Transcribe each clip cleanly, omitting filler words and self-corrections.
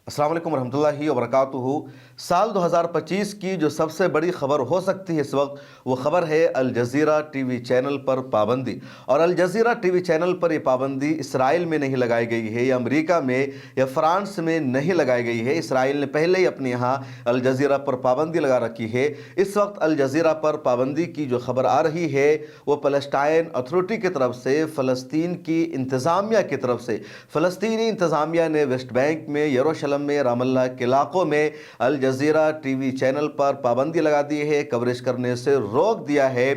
अस्सलाम वालेकुम रहमतुल्लाहि व बरकातुहू। साल 2025 की जो सबसे बड़ी खबर हो सकती है इस वक्त, वो खबर है अल जज़ीरा टीवी चैनल पर पाबंदी। और अल जज़ीरा टीवी चैनल पर ये पाबंदी इसराइल में नहीं लगाई गई है, या अमेरिका में या फ्रांस में नहीं लगाई गई है। इसराइल ने पहले ही अपने यहाँ अल जज़ीरा पर पाबंदी लगा रखी है। इस वक्त अल जज़ीरा पर पाबंदी की जो खबर आ रही है वो पैलेस्टाइन अथॉरिटी की तरफ से, फ़लस्तीन की इंतज़ामिया की तरफ से। फ़लस्तीनी इंतज़ामिया ने वेस्ट बैंक में, यरूशलेम में, रामल्ला के इलाकों में अल जज़ीरा टीवी चैनल पर पाबंदी लगा दी है, कवरेज करने से रोक दिया है।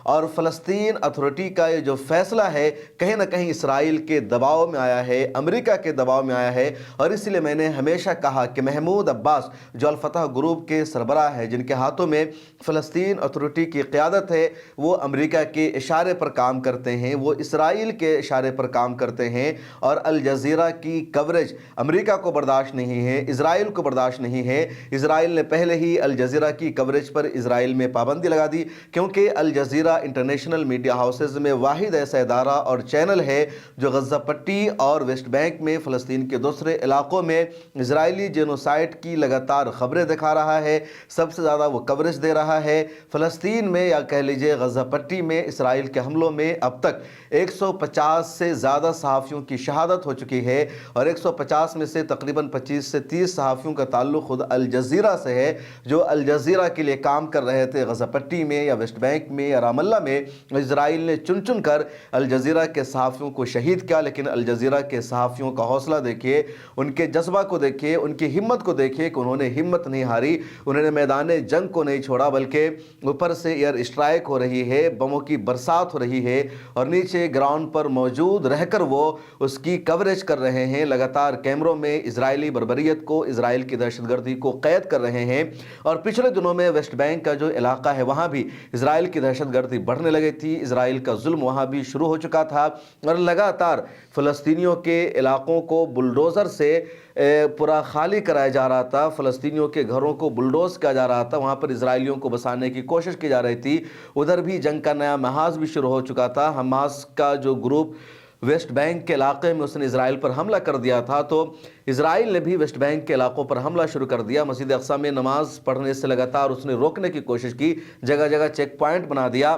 और फ़लस्तीन अथॉरिटी का ये जो फैसला है कहीं ना कहीं इसराइल के दबाव में आया है, अमेरिका के दबाव में आया है। और इसलिए मैंने हमेशा कहा कि महमूद अब्बास जो अल फतह ग्रुप के सरबराह है, जिनके हाथों में फ़लस्तीन अथॉरिटी की क़यादत है, वो अमेरिका के इशारे पर काम करते हैं, वो इसराइल के इशारे पर काम करते हैं। और अल जज़ीरा की कवरेज अमेरिका को बर्दाश्त नहीं है, इसराइल को बर्दाश्त नहीं है। इसराइल ने पहले ही अल जज़ीरा की कवरेज पर इसराइल में पाबंदी लगा दी, क्योंकि Al Jazeera international media houses में वाहिद ऐसा इदारा और चैनल है जो गज़ा पट्टी और वेस्ट बैंक में, फ़लस्तीन के दूसरे इलाकों में इजरायली जेनोसाइड की लगातार खबरें दिखा रहा है। सबसे ज़्यादा वो कवरेज दे रहा है। फ़लस्तीन में, या कह लीजिए गज़ा पट्टी में, इसराइल के हमलों में अब तक 150 से ज़्यादा सहाफ़ियों की शहादत हो चुकी है। और 150 में से तकरीबन 25 से 30 सहाफ़ियों का ताल्लुक़ खुद अल जज़ीरा से है, जो अल जज़ीरा के लिए काम कर रहे थे गज़ा पट्टी में या वेस्ट बैंक में या रामल्ला में। इजराइल ने चुन चुन कर अल जज़ीरा के सहाफ़ियों को शहीद किया, लेकिन अल जज़ीरा के सहाफ़ियों का हौसला देखिए, उनके जज्बा को देखिए, उनकी हिम्मत को देखिए कि उन्होंने हिम्मत नहीं हारी, उन्होंने मैदान जंग को नहीं छोड़ा, बल्कि ऊपर से एयर स्ट्राइक हो रही है, बमों की बरसात हो रही है, और नीचे ग्राउंड पर मौजूद रहकर वो उसकी कवरेज कर रहे हैं। लगातार कैमरों में इजरायली बर्बरियत को, इजराइल की दहशतगर्दी को कैद कर रहे हैं। और पिछले दिनों में वेस्ट बैंक का जो इलाका है, वहाँ भी इजराइल की दहशतगर्दी बढ़ने लगी थी, इजराइल का जुल्म वहाँ भी शुरू हो चुका था। और लगातार फ़लस्तीनियों के इलाकों को बुलडोज़र से पूरा खाली कराया जा रहा था, फ़लस्तीनियों के घरों को बुलडोज़ किया जा रहा था, वहाँ पर इजराइलियों को बसाने की कोशिश की जा रही थी। उधर भी जंग का नया महाज भी शुरू हो चुका था। हमास का जो ग्रुप वेस्ट बैंक के इलाके में, उसने इजराइल पर हमला कर दिया था, तो इजराइल ने भी वेस्ट बैंक के इलाकों पर हमला शुरू कर दिया। मस्जिद अक्सा में नमाज पढ़ने से लगातार उसने रोकने की कोशिश की, जगह जगह चेक पॉइंट बना दिया,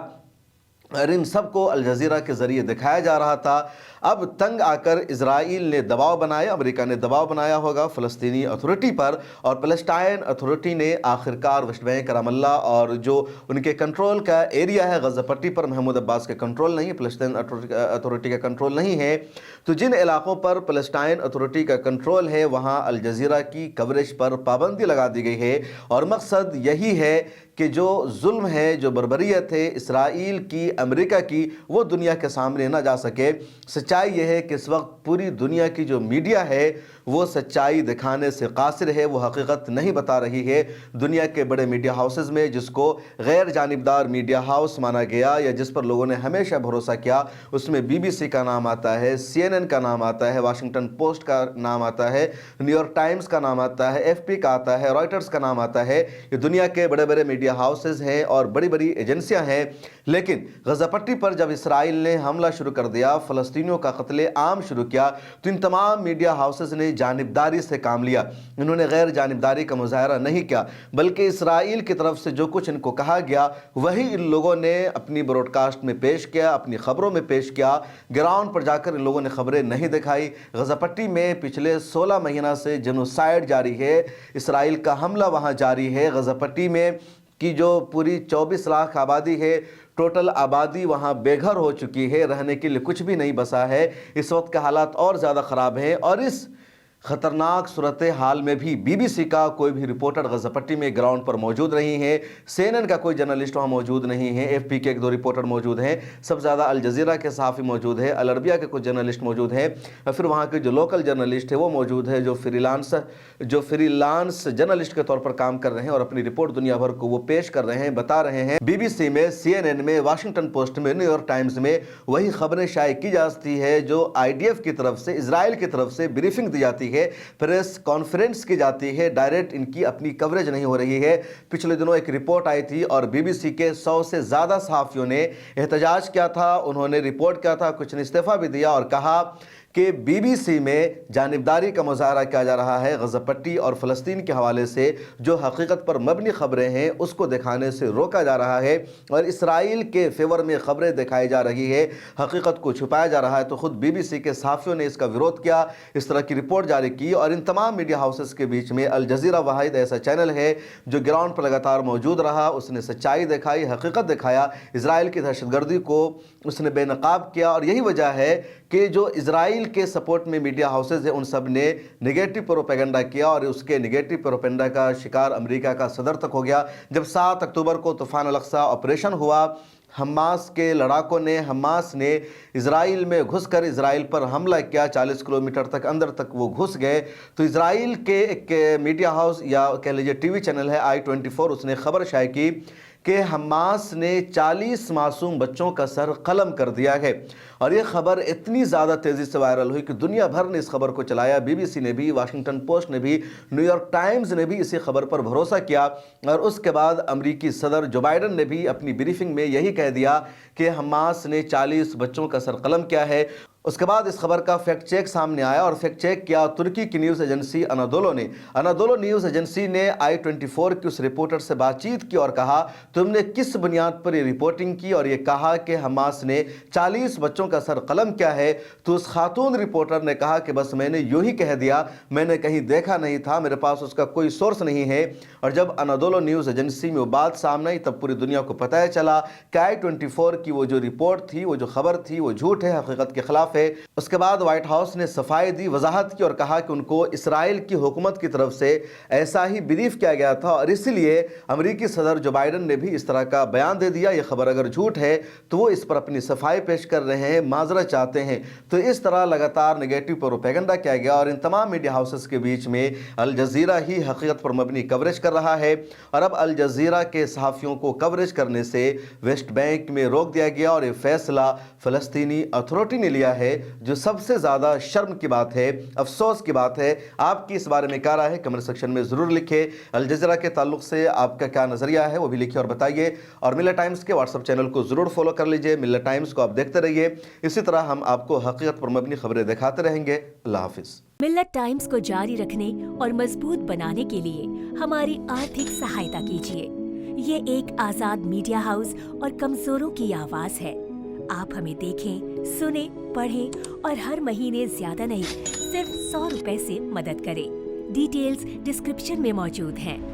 और इन सब को अल जज़ीरा के ज़रिए दिखाया जा रहा था। अब तंग आकर इजराइल ने दबाव बनाया, अमेरिका ने दबाव बनाया होगा फ़लस्तीनी अथॉरिटी पर, और पैलेस्टाइन अथॉरिटी ने आखिरकार वेस्ट बैंक, रामल्ला और जो उनके कंट्रोल का एरिया है गज़ा पट्टी पर, महमूद अब्बास के कंट्रोल नहीं है, पैलेस्टाइन अथॉरिटी का कंट्रोल नहीं है, तो जिन इलाकों पर पैलेस्टाइन अथॉरिटी का कंट्रोल है वहाँ अल जज़ीरा की कवरेज पर पाबंदी लगा दी गई है। और मकसद यही है कि जो जुल्म है, जो बर्बरियत है इसराइल की, अमेरिका की, वो दुनिया के सामने ना जा सके। सच्चाई यह है कि इस वक्त पूरी दुनिया की जो मीडिया है वो सच्चाई दिखाने से कासिर है, वो हकीकत नहीं बता रही है। दुनिया के बड़े मीडिया हाउसेज में, जिसको गैर जानिबदार मीडिया हाउस माना गया या जिस पर लोगों ने हमेशा भरोसा किया, उसमें BBC का नाम आता है, CNN का नाम आता है, वाशिंगटन पोस्ट का नाम आता है, न्यूयॉर्क टाइम्स का नाम आता है, FP का आता है, रॉयटर्स का नाम आता है। ये दुनिया के बड़े बड़े मीडिया हाउसेज हैं और बड़ी बड़ी एजेंसियां हैं। लेकिन गज़ा पट्टी पर जब इसराइल ने हमला शुरू कर दिया, फ़लस्तीनियों का कत्ले आम शुरू किया, तो इन तमाम मीडिया हाउसेज ने जानिबदारी से काम लिया। इन्होंने गैर जानिबदारी का मुजाहरा नहीं किया, बल्कि इसराइल की तरफ से जो कुछ इनको कहा गया वही इन लोगों ने अपनी ब्रॉडकास्ट में पेश किया, अपनी खबरों में पेश किया। ग्राउंड पर जाकर इन लोगों ने खबरें नहीं दिखाई। गज़ा पट्टी में पिछले 16 महीना से जेनोसाइड जारी है, इसराइल का हमला वहाँ जारी है। गज़ा पट्टी में की जो पूरी 24 लाख आबादी है, टोटल आबादी वहाँ बेघर हो चुकी है, रहने के लिए कुछ भी नहीं बसा है। इस वक्त के हालात और ज़्यादा ख़राब हैं। और इस खतरनाक सूरत हाल में भी BBC का कोई भी रिपोर्टर गज़ा पट्टी में ग्राउंड पर मौजूद नहीं है, CNN का कोई जर्नलिस्ट वहाँ मौजूद नहीं है, FP के 1-2 रिपोर्टर मौजूद हैं, सबसे ज़्यादा अल जज़ीरा के सहाफ़ी मौजूद है, अल अरबिया के कुछ जर्नलिस्ट मौजूद हैं, और फिर वहाँ के जो लोकल जर्नलिस्ट है वो मौजूद है, जो फ्रीलांस जर्नलिस्ट के तौर पर काम कर रहे हैं और अपनी रिपोर्ट दुनिया भर को वो पेश कर रहे हैं, बता रहे हैं। BBC में, CNN में, वाशिंगटन पोस्ट में, न्यूयॉर्क टाइम्स में वही खबरें शाये की जाती है जो IDF की तरफ से, इसराइल की तरफ से ब्रीफिंग दी जाती है, प्रेस कॉन्फ्रेंस की जाती है, डायरेक्ट इनकी अपनी कवरेज नहीं हो रही है। पिछले दिनों एक रिपोर्ट आई थी और BBC के 100 से ज़्यादा सहाफ़ियों ने एहतजाज किया था, उन्होंने रिपोर्ट किया था, कुछ ने इस्तीफ़ा भी दिया और कहा کہ BBC میں جانبداری کا مظاہرہ کیا جا رہا ہے، غزہ پٹی اور فلسطین کے حوالے سے جو حقیقت پر مبنی خبریں ہیں اس کو دکھانے سے روکا جا رہا ہے، اور اسرائیل کے فیور میں خبریں دکھائی جا رہی ہے، حقیقت کو چھپایا جا رہا ہے۔ تو خود BBC کے صحافیوں نے اس کا وروध کیا، اس طرح کی رپورٹ جاری کی، اور ان تمام میڈیا ہاؤسز کے بیچ میں الجزیرہ واحد ایسا چینل ہے جو گراؤنڈ پر لگاتار موجود رہا، اس نے سچائی دکھائی، حقیقت دکھایا، اسرائیل کی دہشت گردی کو اس نے بے نقاب کیا۔ اور یہی وجہ ہے کہ جو اسرائیل کے سپورٹ میں میڈیا ہاؤسز ہیں ان سب نے نگیٹو پروپیگنڈا کیا، اور اس کے نگیٹو پروپیگنڈا کا شکار امریکہ کا صدر تک ہو گیا۔ جب 7 اکتوبر کو طوفان الاقصی آپریشن ہوا، حماس کے لڑاکوں نے، حماس نے اسرائیل میں گھس کر اسرائیل پر حملہ کیا، 40 کلومیٹر تک اندر تک وہ گھس گئے، تو اسرائیل کے ایک میڈیا ہاؤس یا کہہ لیجیے ٹی وی چینل ہے i24، اس نے خبر شائع کی کہ حماس نے 40 معصوم بچوں کا سر قلم کر دیا ہے، اور یہ خبر اتنی زیادہ تیزی سے وائرل ہوئی کہ دنیا بھر نے اس خبر کو چلایا۔ BBC نے بھی، واشنگٹن پوسٹ نے بھی، نیو یارک ٹائمز نے بھی اسی خبر پر بھروسہ کیا، اور اس کے بعد امریکی صدر جو بائیڈن نے بھی اپنی بریفنگ میں یہی کہہ دیا کہ حماس نے 40 بچوں کا سر قلم کیا ہے۔ اس کے بعد اس خبر کا فیکٹ چیک سامنے آیا، اور فیکٹ چیک کیا ترکی کی نیوز ایجنسی انادولو نے۔ انادولو نیوز ایجنسی نے i24 کی اس رپورٹر سے بات چیت کی اور کہا تم نے کس بنیاد پر یہ رپورٹنگ کی، اور یہ کہا کہ حماس نے 40 بچوں کا سر قلم کیا ہے۔ تو اس خاتون رپورٹر نے کہا کہ بس میں نے یوں ہی کہہ دیا، میں نے کہیں دیکھا نہیں تھا، میرے پاس اس کا کوئی سورس نہیں ہے۔ اور جب انادولو نیوز ایجنسی میں وہ بات سامنے آئی تب پوری دنیا کو پتہ چلا کہ i24 کی وہ جو رپورٹ تھی، وہ جو خبر تھی، وہ جھوٹ ہے، حقیقت کے خلاف ہے۔ اس کے بعد وائٹ ہاؤس نے صفائی دی، وضاحت کی، اور کہا کہ ان کو اسرائیل کی حکومت کی طرف سے ایسا ہی بریف کیا گیا تھا، اور اسی لیے امریکی صدر جو بائیڈن نے بھی اس طرح کا بیان دے دیا۔ یہ خبر اگر جھوٹ ہے تو وہ اس پر اپنی صفائی پیش کر رہے ہیں، معذرت چاہتے ہیں۔ تو اس طرح لگاتار نگیٹو پروپیگنڈا کیا گیا، اور ان تمام میڈیا ہاؤسز کے بیچ میں الجزیرہ ہی حقیقت پر مبنی کوریج کر رہا ہے، اور اب الجزیرہ کے صحافیوں کو کوریج کرنے سے ویسٹ بینک میں روک دیا گیا، اور یہ فیصلہ فلسطینی اتھارٹی نے لیا ہے، جو سب سے زیادہ شرم کی بات ہے، افسوس کی بات ہے۔ آپ کی اس بارے میں کیا رائے ہے کمنٹ سیکشن میں ضرور لکھیں۔ الجزیرہ کے تعلق سے آپ کا کیا نظریہ ہے وہ بھی لکھیں اور بتائیے، اور ملت ٹائمز کے واٹس ایپ چینل کو ضرور فالو کر لیجئے۔ ملت ٹائمز کو آپ دیکھتے رہیے، اسی طرح ہم آپ کو حقیقت پر مبنی خبریں دکھاتے رہیں گے۔ اللہ حافظ۔ ملت ٹائمز کو جاری رکھنے اور مضبوط بنانے کے لیے ہماری آرتھک سہایتا کیجیے۔ یہ ایک آزاد میڈیا ہاؤس اور کمزوروں کی آواز ہے۔ آپ ہمیں دیکھیں، سنیں، پڑھیں اور ہر مہینے زیادہ نہیں، صرف 100 روپے سے مدد کریں۔ ڈیٹیلز ڈسکرپشن میں موجود ہیں۔